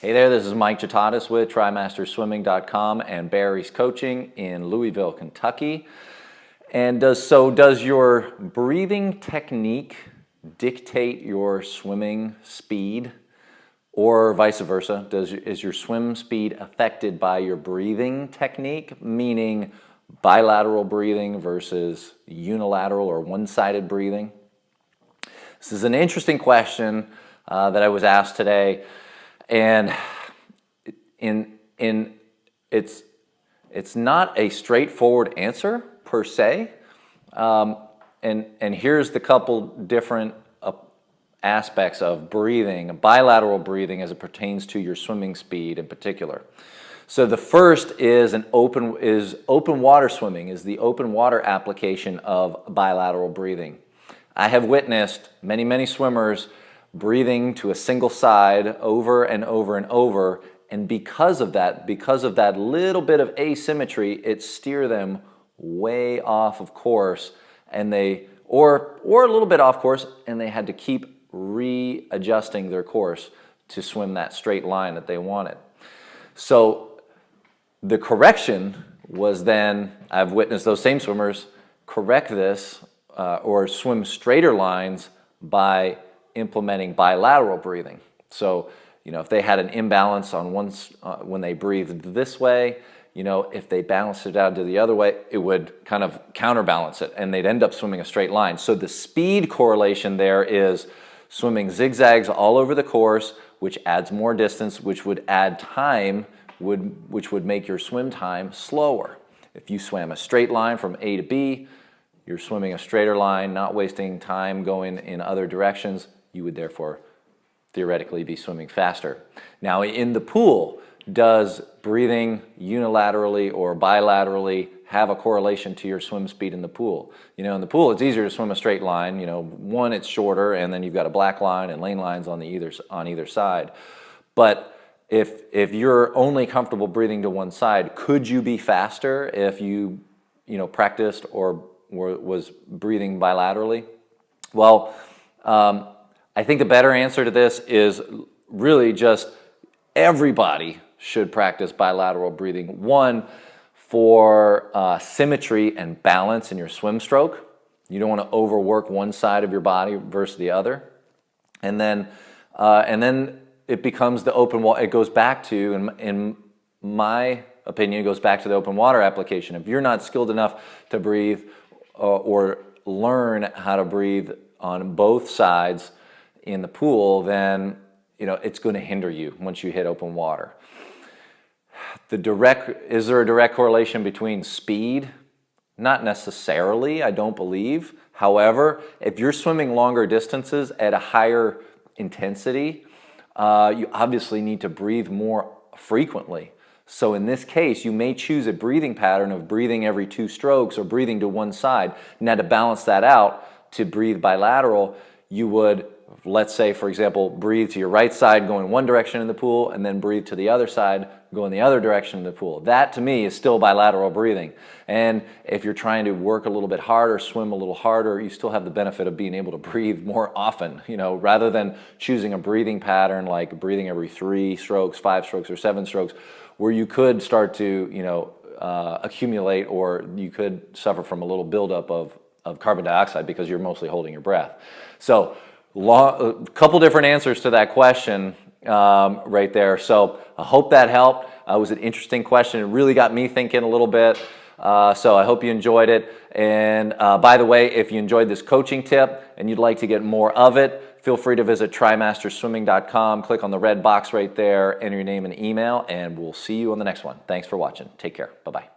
Hey there, this is Mike Jatatis with TryMastersSwimming.com and Barry's Coaching in Louisville, Kentucky. And does your breathing technique dictate your swimming speed, or vice versa? Is your swim speed affected by your breathing technique, meaning bilateral breathing versus unilateral or one-sided breathing? This is an interesting question that I was asked today. And it's not a straightforward answer per se, and here's the couple different aspects of breathing, bilateral breathing as it pertains to your swimming speed in particular. So the first is open water swimming, is the open water application of bilateral breathing. I have witnessed many swimmers breathing to a single side over and over and over, and because of that little bit of asymmetry, it steer them way off of course, and or a little bit off course, and they had to keep readjusting their course to swim that straight line that they wanted. So the correction was then, I've witnessed those same swimmers correct this or swim straighter lines by implementing bilateral breathing. So, if they had an imbalance on when they breathed this way, if they balanced it out to the other way, it would kind of counterbalance it, and they'd end up swimming a straight line. So the speed correlation there is swimming zigzags all over the course, which adds more distance, which would add time, which would make your swim time slower. If you swam a straight line from A to B, you're swimming a straighter line, not wasting time going in other directions. You would therefore theoretically be swimming faster. Now in the pool, does breathing unilaterally or bilaterally have a correlation to your swim speed in the pool? In the pool it's easier to swim a straight line. One, it's shorter, and then you've got a black line and lane lines on either side. But if you're only comfortable breathing to one side, could you be faster if you practiced or was breathing bilaterally? Well, I think the better answer to this is really just everybody should practice bilateral breathing. One, for symmetry and balance in your swim stroke. You don't want to overwork one side of your body versus the other. And then it becomes the open water. It goes back to, in my opinion, it goes back to the open water application. If you're not skilled enough to breathe or learn how to breathe on both sides in the pool, then it's going to hinder you once you hit open water. Is there a direct correlation between speed? Not necessarily, I don't believe. However, if you're swimming longer distances at a higher intensity, you obviously need to breathe more frequently. So in this case, you may choose a breathing pattern of breathing every 2 strokes or breathing to one side. Now to balance that out, to breathe bilateral, you would, let's say, for example, breathe to your right side going one direction in the pool, and then breathe to the other side going the other direction in the pool. That, to me, is still bilateral breathing. And if you're trying to work a little bit harder, swim a little harder, you still have the benefit of being able to breathe more often, rather than choosing a breathing pattern like breathing every 3 strokes, 5 strokes, or 7 strokes, where you could start to, accumulate, or you could suffer from a little buildup of carbon dioxide because you're mostly holding your breath. So a couple different answers to that question right there. So I hope that helped. It was an interesting question. It really got me thinking a little bit. So I hope you enjoyed it. And by the way, if you enjoyed this coaching tip and you'd like to get more of it, feel free to visit TryMastersSwimming.com. Click on the red box right there, enter your name and email, and we'll see you on the next one. Thanks for watching. Take care. Bye-bye.